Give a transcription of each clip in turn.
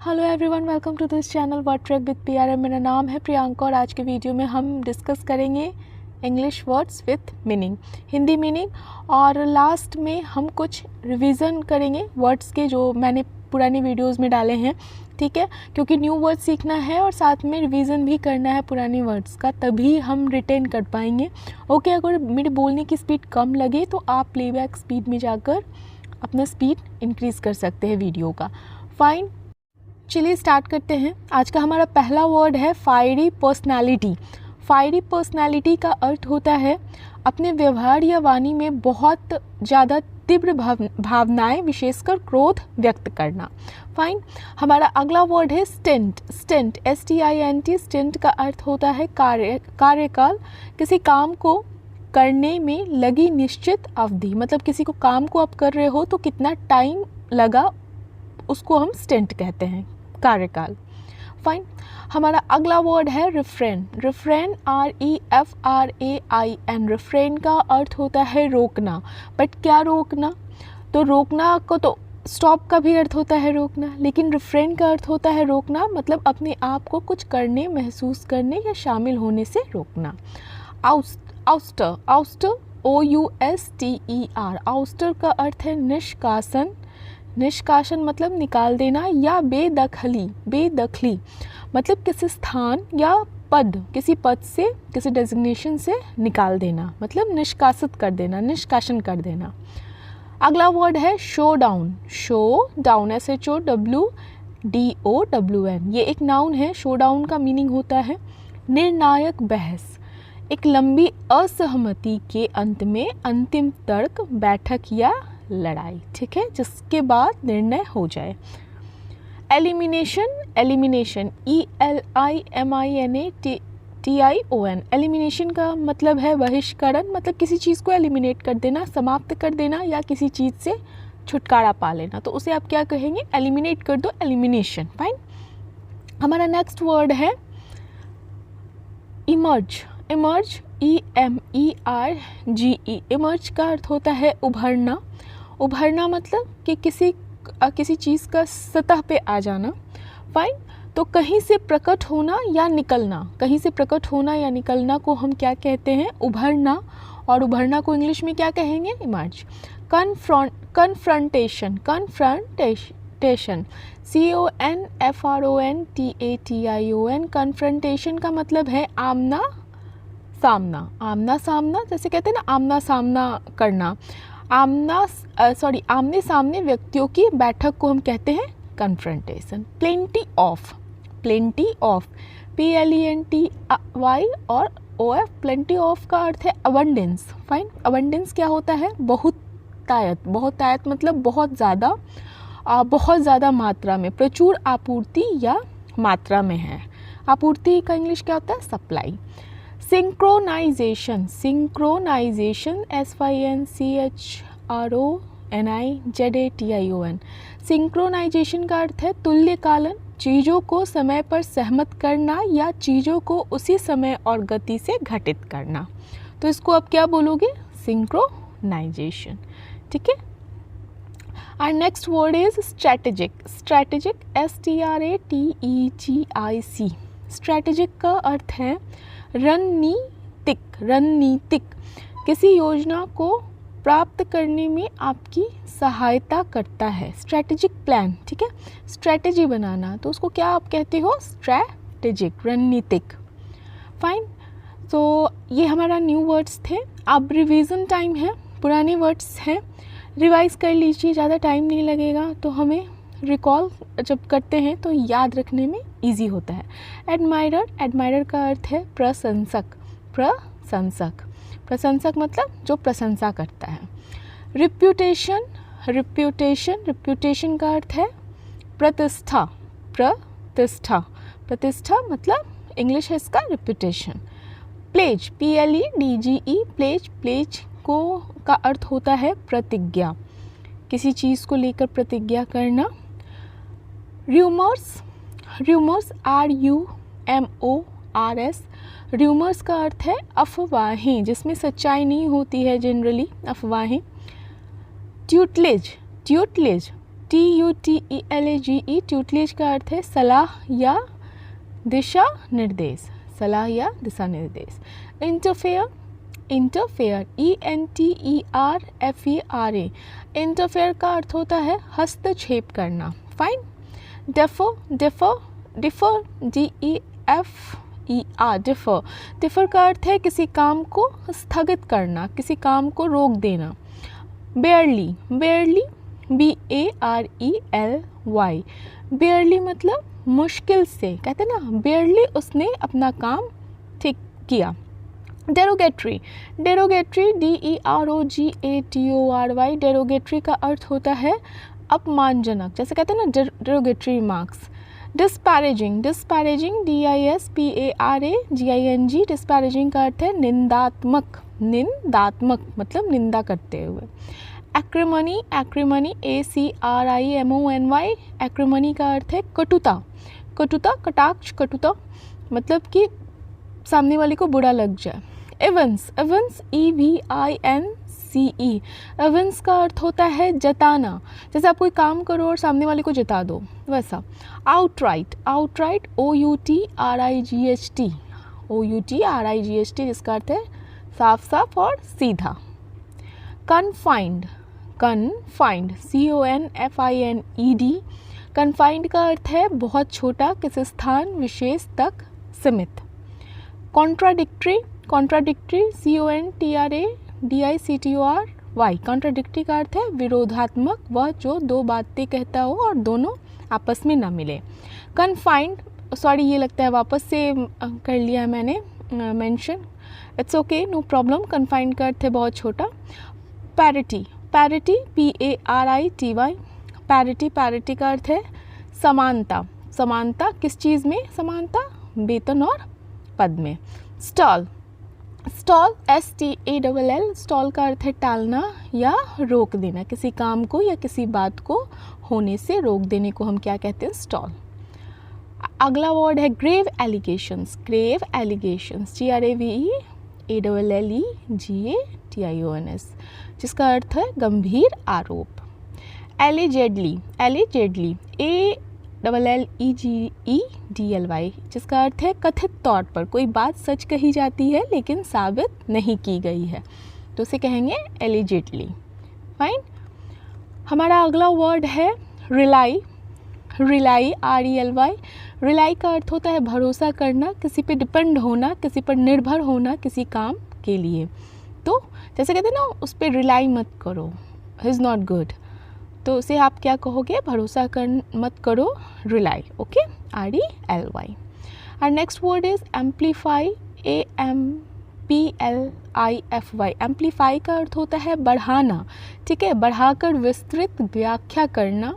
Hello everyone, welcome to this channel word track with PRM. मेरा नाम है प्रियंका और आज के वीडियो में हम डिस्कस करेंगे English words with meaning, Hindi meaning, और लास्ट में हम कुछ रिवीजन करेंगे वर्ड्स के जो मैंने पुरानी वीडियोस में डाले हैं। ठीक है, क्योंकि न्यू वर्ड सीखना है और साथ में रिवीजन भी करना है पुरानी वर्ड्स का, तभी हम रिटेन कर पाएंगे। ओके, अगर मेरे बोलने की स्पीड कम लगे तो आप प्लेबैक स्पीड में जाकर अपना स्पीड इंक्रीज़ कर सकते हैं वीडियो का। फाइन, चलिए स्टार्ट करते हैं। आज का हमारा पहला वर्ड है फायरी पर्सनालिटी। फायरी पर्सनालिटी का अर्थ होता है अपने व्यवहार या वाणी में बहुत ज़्यादा तीव्र भावनाएं, विशेषकर क्रोध व्यक्त करना। फाइन, हमारा अगला वर्ड है स्टेंट। स्टेंट STINT, स्टेंट का अर्थ होता है कार्यकाल, किसी काम को करने में लगी निश्चित अवधि। मतलब किसी को काम को आप कर रहे हो तो कितना टाइम लगा उसको हम स्टेंट कहते हैं, कार्यकाल। फाइन, हमारा अगला वर्ड है रिफ्रेन। Refrain REFRAIN। रिफ्रेन का अर्थ होता है रोकना। बट क्या रोकना? तो रोकना को तो स्टॉप का भी अर्थ होता है रोकना, लेकिन रिफ्रेन का अर्थ होता है रोकना, मतलब अपने आप को कुछ करने, महसूस करने या शामिल होने से रोकना। आउस्टर। Ouster OUSTER। आउस्टर का अर्थ है निष्कासन। निष्कासन मतलब निकाल देना या बेदखली मतलब किसी स्थान या पद, किसी पद से, किसी डेजिग्नेशन से निकाल देना, मतलब निष्कासित कर देना, निष्कासन कर देना। अगला वर्ड है show down. Show down SHOWDOWN। ये एक नाउन है। शो डाउन का मीनिंग होता है निर्णायक बहस, एक लंबी असहमति के अंत में अंतिम तर्क, बैठक या लड़ाई। ठीक है, जिसके बाद निर्णय हो जाए। एलिमिनेशन। Elimination ELIMINATION। एलिमिनेशन का मतलब है बहिष्करण, मतलब किसी चीज़ को एलिमिनेट कर देना, समाप्त कर देना या किसी चीज़ से छुटकारा पा लेना, तो उसे आप क्या कहेंगे? एलिमिनेट कर दो, एलिमिनेशन। फाइन, हमारा नेक्स्ट वर्ड है इमर्ज। Emerge EMERGE। इमर्ज का अर्थ होता है उभरना। उभरना मतलब कि किसी चीज़ का सतह पे आ जाना। फाइन, तो कहीं से प्रकट होना या निकलना, कहीं से प्रकट होना या निकलना को हम क्या कहते हैं? उभरना। और उभरना को इंग्लिश में क्या कहेंगे? Emerge. Confrontation. Confrontation CONFRONTATION। Confrontation का मतलब है आमना सामना। आमना सामना जैसे कहते हैं ना, आमना सामना करना। आमने सामने व्यक्तियों की बैठक को हम कहते हैं confrontation. Plenty of. Plenty of PLENTY और OF। प्लेंटी ऑफ का अर्थ है अबंडेंस। फाइन, अबंडेंस क्या होता है? बहुतायत। बहुतायत मतलब बहुत ज़्यादा मात्रा में, प्रचुर आपूर्ति या मात्रा में है। आपूर्ति का इंग्लिश क्या होता है? Supply. Synchronization. Synchronization SYNCHRONIZATION। Synchronization का अर्थ है तुल्यकालन, चीज़ों को समय पर सहमत करना या चीज़ों को उसी समय और गति से घटित करना। तो इसको आप क्या बोलोगे? सिंक्रोनाइजेशन। ठीक है। Our next word is strategic. Strategic STRATEGIC। strategic का अर्थ है रणनीतिक। रणनीतिक किसी योजना को प्राप्त करने में आपकी सहायता करता है। Strategic plan. ठीक है, स्ट्रैटेजी बनाना, तो उसको क्या आप कहते हो? स्ट्रैटेजिक, रणनीतिक। फाइन, तो ये हमारा न्यू वर्ड्स थे। अब रिवीजन टाइम है। पुराने वर्ड्स हैं, रिवाइज कर लीजिए, ज़्यादा टाइम नहीं लगेगा, तो हमें रिकॉल जब करते हैं तो याद रखने में इजी होता है। एडमायरर। एडमायरर का अर्थ है प्रशंसक। प्रशंसक। प्रशंसक मतलब जो प्रशंसा करता है। रिप्यूटेशन। रिप्यूटेशन का अर्थ है प्रतिष्ठा। प्रतिष्ठा। प्रतिष्ठा मतलब इंग्लिश है इसका रिप्यूटेशन। Pledge PLEDGE। प्लेज को का अर्थ होता है प्रतिज्ञा, किसी चीज़ को लेकर प्रतिज्ञा करना। र्यूमर्स। Rumours RUMORS। र्यूमर्स का अर्थ है अफवाहें, जिसमें सच्चाई नहीं होती है जनरली, अफवाहें। ट्यूटलेज। ट्यूटलेज TUTELAGE, ट्यूटलेज का अर्थ है सलाह या दिशा निर्देश, सलाह या दिशा निर्देश। इंटरफेयर, इंटरफेयर ENTERFERA, इंटरफेयर का अर्थ होता है हस्तक्षेप करना। Fine. Defer, defer, differ DEFER, differ, differ का अर्थ है किसी काम को स्थगित करना, किसी काम को रोक देना। बेयरली, बेयरली BARELY, बेयरली मतलब मुश्किल से, कहते हैं ना बेयरली उसने अपना काम ठीक किया। डेरोगेटरी, डेरोगेटरी DEROGATORY, डेरोगेटरी का अर्थ होता है अपमानजनक, जैसे कहते हैं ना derogatory remarks. Disparaging, disparaging DISPARAGING, disparaging का अर्थ है निंदात्मक, निंदात्मक मतलब निंदा करते हुए। एक्रिमनी, एक्रिमनी ACRIMONY, एक्रिमनी का अर्थ है कटुता, कटुता, कटाक्ष, कटुता मतलब कि सामने वाले को बुरा लग जाए। एवंस, एवंस EVINCE, एवंस का अर्थ होता है जताना, जैसे आप कोई काम करो और सामने वाले को जता दो, वैसा। आउटराइट, आउटराइट OUTRIGHT, जिसका अर्थ है साफ साफ और सीधा। कन्फाइंड, कन्फाइंड CONFINED, कन्फाइंड का अर्थ है बहुत छोटा, किसी स्थान विशेष तक सीमित। कॉन्ट्राडिक्टरी, कॉन्ट्राडिक्टरी CONTRADICTORY, कॉन्ट्राडिक्टरी का अर्थ है विरोधात्मक, वह जो दो बातें कहता हो और दोनों आपस में ना मिले। कन्फाइंड, सॉरी ये लगता है वापस से कर लिया है मैंने mention, it's okay, no problem. Confined का अर्थ है बहुत छोटा। Parity, parity PARITY, parity, parity का अर्थ है समानता, समानता किस चीज़ में समानता, वेतन और पद में। स्टॉल, स्टॉल STALL, स्टॉल का अर्थ है टालना या रोक देना, किसी काम को या किसी बात को होने से रोक देने को हम क्या कहते हैं, स्टॉल। अगला वर्ड है grave allegations, grave allegations GRAVELLEGATIONS, जिसका अर्थ है गंभीर आरोप। एलिजेडली, एलिजेडली ALLEGEDLY, जिसका अर्थ है कथित तौर पर कोई बात सच कही जाती है लेकिन साबित नहीं की गई है, तो उसे कहेंगे एलिजेडली। फाइन। हमारा अगला वर्ड है रिलाई, रिलाई RELY, रिलाई का अर्थ होता है भरोसा करना, किसी पे डिपेंड होना, किसी पर निर्भर होना किसी काम के लिए। तो जैसे कहते हैं ना उस पर रिलाई मत करो, इज़ नॉट गुड, तो उसे आप क्या कहोगे, भरोसा कर मत करो, रिलाई। Okay, RELY। और next word is amplify AMPLIFY, amplify का अर्थ होता है बढ़ाना, ठीक है, बढ़ाकर विस्तृत व्याख्या करना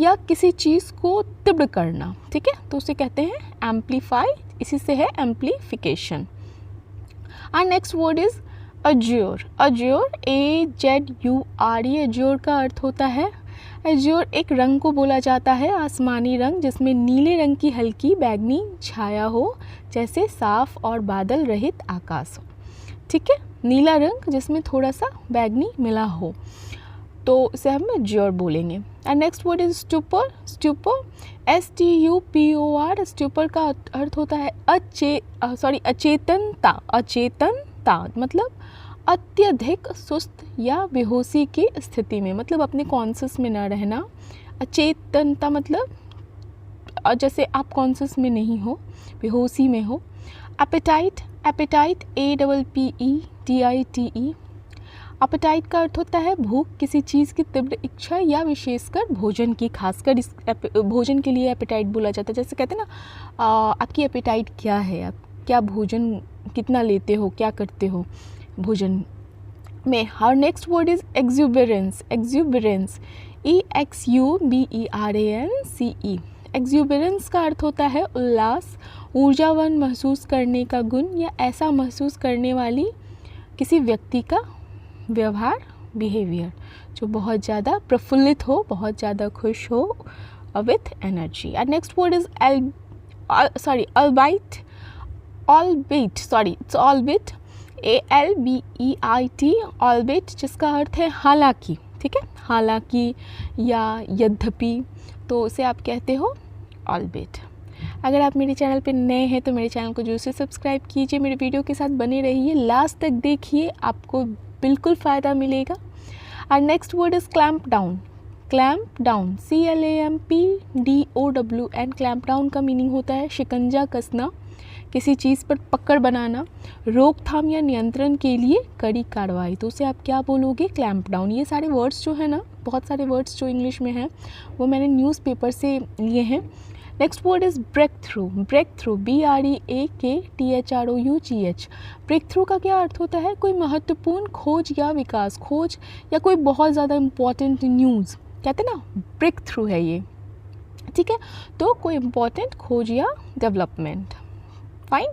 या किसी चीज़ को तीव्र करना, ठीक है, तो उसे कहते हैं एम्पलीफाई, इसी से है एम्पलीफिकेशन। और next word is Azure, Azure AZURE, Azure का अर्थ होता है, अज्योर एक रंग को बोला जाता है, आसमानी रंग जिसमें नीले रंग की हल्की बैगनी छाया हो, जैसे साफ और बादल रहित आकाश हो, ठीक है, नीला रंग जिसमें थोड़ा सा बैगनी मिला हो, तो इसे हम अज्योर बोलेंगे। And next word is stupor, stupor STUPOR, stupor का अर्थ होता है अचेतनता, अचेतनता मतलब अत्यधिक सुस्त या बेहोशी की स्थिति में, मतलब अपने कॉन्शियस में ना रहना। अचेतनता मतलब जैसे आप कॉन्शियस में नहीं हो, बेहोशी में हो। एपेटाइट, एपेटाइट APPETITE, एपेटाइट का अर्थ होता है भूख, किसी चीज़ की तीव्र इच्छा या विशेषकर भोजन की, खासकर इस भोजन के लिए एपेटाइट बोला जाता है। जैसे कहते हैं ना आपकी एपेटाइट क्या है, आप क्या भोजन कितना लेते हो, क्या करते हो भोजन में। Our next word is exuberance, exuberance EXUBERANCE, exuberance का अर्थ होता है उल्लास, ऊर्जावान महसूस करने का गुण या ऐसा महसूस करने वाली किसी व्यक्ति का व्यवहार, बिहेवियर, जो बहुत ज़्यादा प्रफुल्लित हो, बहुत ज़्यादा खुश हो, with energy. And next word is albeit, albeit, sorry it's albeit ALBEIT, albeit, जिसका अर्थ है हालांकि, ठीक है, हालांकि या यद्यपि, तो उसे आप कहते हो ऑल्बिट। अगर आप मेरे चैनल पे नए हैं तो मेरे चैनल को जरूर से सब्सक्राइब कीजिए, मेरे वीडियो के साथ बने रहिए, लास्ट तक देखिए, आपको बिल्कुल फ़ायदा मिलेगा। और next word is clamp down. Clamp down, CLAMPDOWN। Clamp down का मीनिंग होता है शिकंजा कसना, किसी चीज़ पर पकड़ बनाना, रोकथाम या नियंत्रण के लिए कड़ी कार्रवाई। तो उसे आप क्या बोलोगे? Clamp down. ये सारे वर्ड्स जो है ना, बहुत सारे वर्ड्स जो इंग्लिश में हैं वो मैंने न्यूज़पेपर से लिए हैं। Next word is breakthrough. Breakthrough, BREAKTHROUGH। Breakthrough का क्या अर्थ होता है? कोई महत्वपूर्ण खोज या विकास, खोज या कोई बहुत ज़्यादा इम्पॉर्टेंट न्यूज़, कहते हैं ना, ब्रेक थ्रू है ये, ठीक है। तो कोई इम्पॉर्टेंट खोज या डेवलपमेंट, फाइन।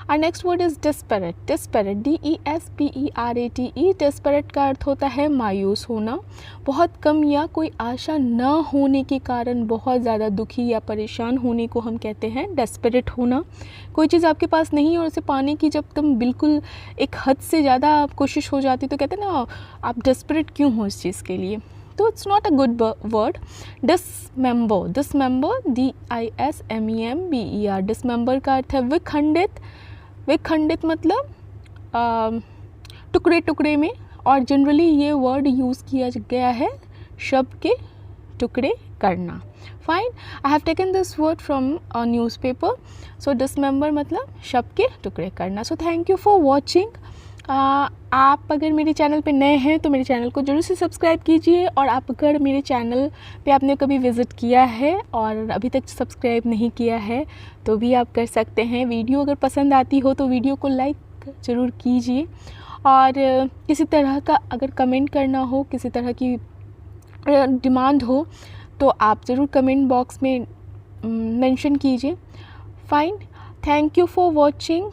और next word is desperate. Desperate, DESPERATE। Desperate का अर्थ होता है मायूस होना, बहुत कम या कोई आशा न होने के कारण बहुत ज़्यादा दुखी या परेशान होने को हम कहते हैं डेस्परेट होना। कोई चीज़ आपके पास नहीं है और उसे पाने की जब तुम बिल्कुल एक हद से ज़्यादा कोशिश हो जाती तो कहते हैं ना, आप डेस्परेट क्यों हो इस चीज़ के लिए। तो it's not a good word. Dismember. Dismember, DISMEMBER। Dismember का अर्थ है विखंडित। विखंडित मतलब टुकड़े टुकड़े में, और जनरली ये वर्ड यूज़ किया गया है शब्द के टुकड़े करना, fine. I have taken this word from a newspaper. So dismember मतलब शब्द के टुकड़े करना। So thank you for watching. आप अगर मेरे चैनल पे नए हैं तो मेरे चैनल को जरूर से सब्सक्राइब कीजिए, और आप अगर मेरे चैनल पे आपने कभी विज़िट किया है और अभी तक सब्सक्राइब नहीं किया है तो भी आप कर सकते हैं। वीडियो अगर पसंद आती हो तो वीडियो को लाइक ज़रूर कीजिए, और किसी तरह का अगर कमेंट करना हो, किसी तरह की डिमांड हो तो आप ज़रूर कमेंट बॉक्स में मेंशन कीजिए, fine. Thank you for watching.